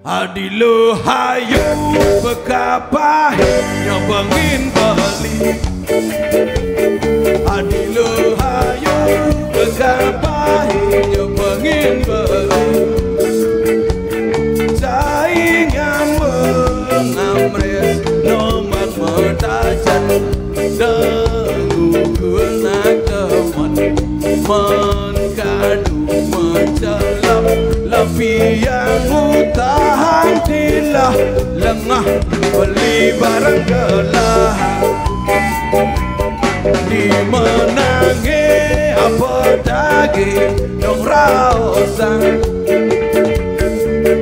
Adilu hayu bekapa nyobengin beli. Adilu hayu bekapa nyobengin beli. Saingan mengamres nomad metajan dengukul nak teman menkadu mencelap lebih yang utahan tilah lengah beli barang gelah dimenangi apa daging dong rausan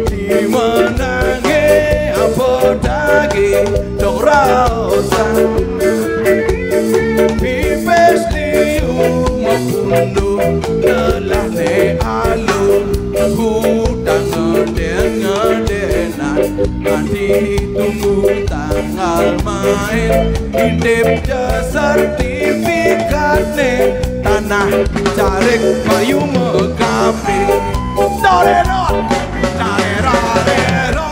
dimenangi apa daging dong rausan pipes liu maupun telah ne alun hutang ngeden-ngedenan nanti tunggu tanggal main indep sertifikat ne tanah carik payu mekamping doreron darerarero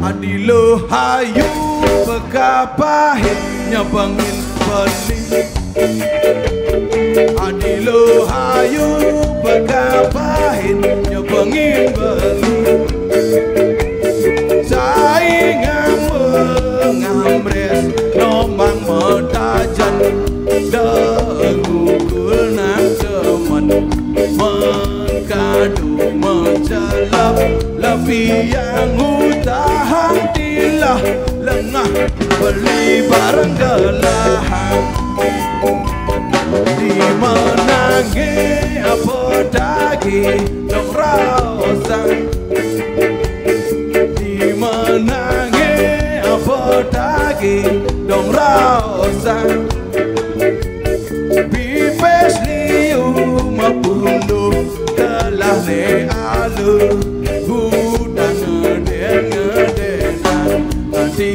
Adilu hayu bekapahit nyobengin beli. Adilu hayu bekapahit nyobengin beli. Saingan mengamres nomang metajan dengukul nak teman mengadu mencelap lebih yang utahan tilah lengah beli barang gelahan dimenangi apa daging dong rausan dimenangi apa daging dong rausan pipes liu mapunduh telah ne alu hutang ngeden-ngedenan nanti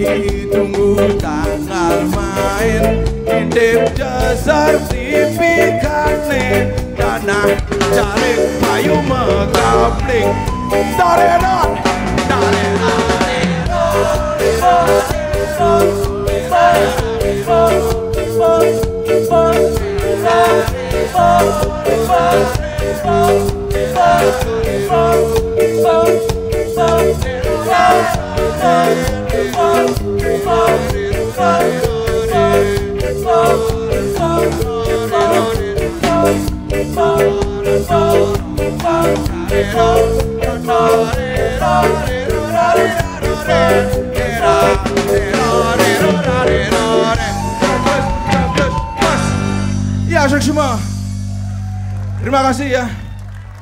tunggu tanggal main indep sertifikat ne tanah carik payu mekapling dareron Ya, semua. Terima kasih ya.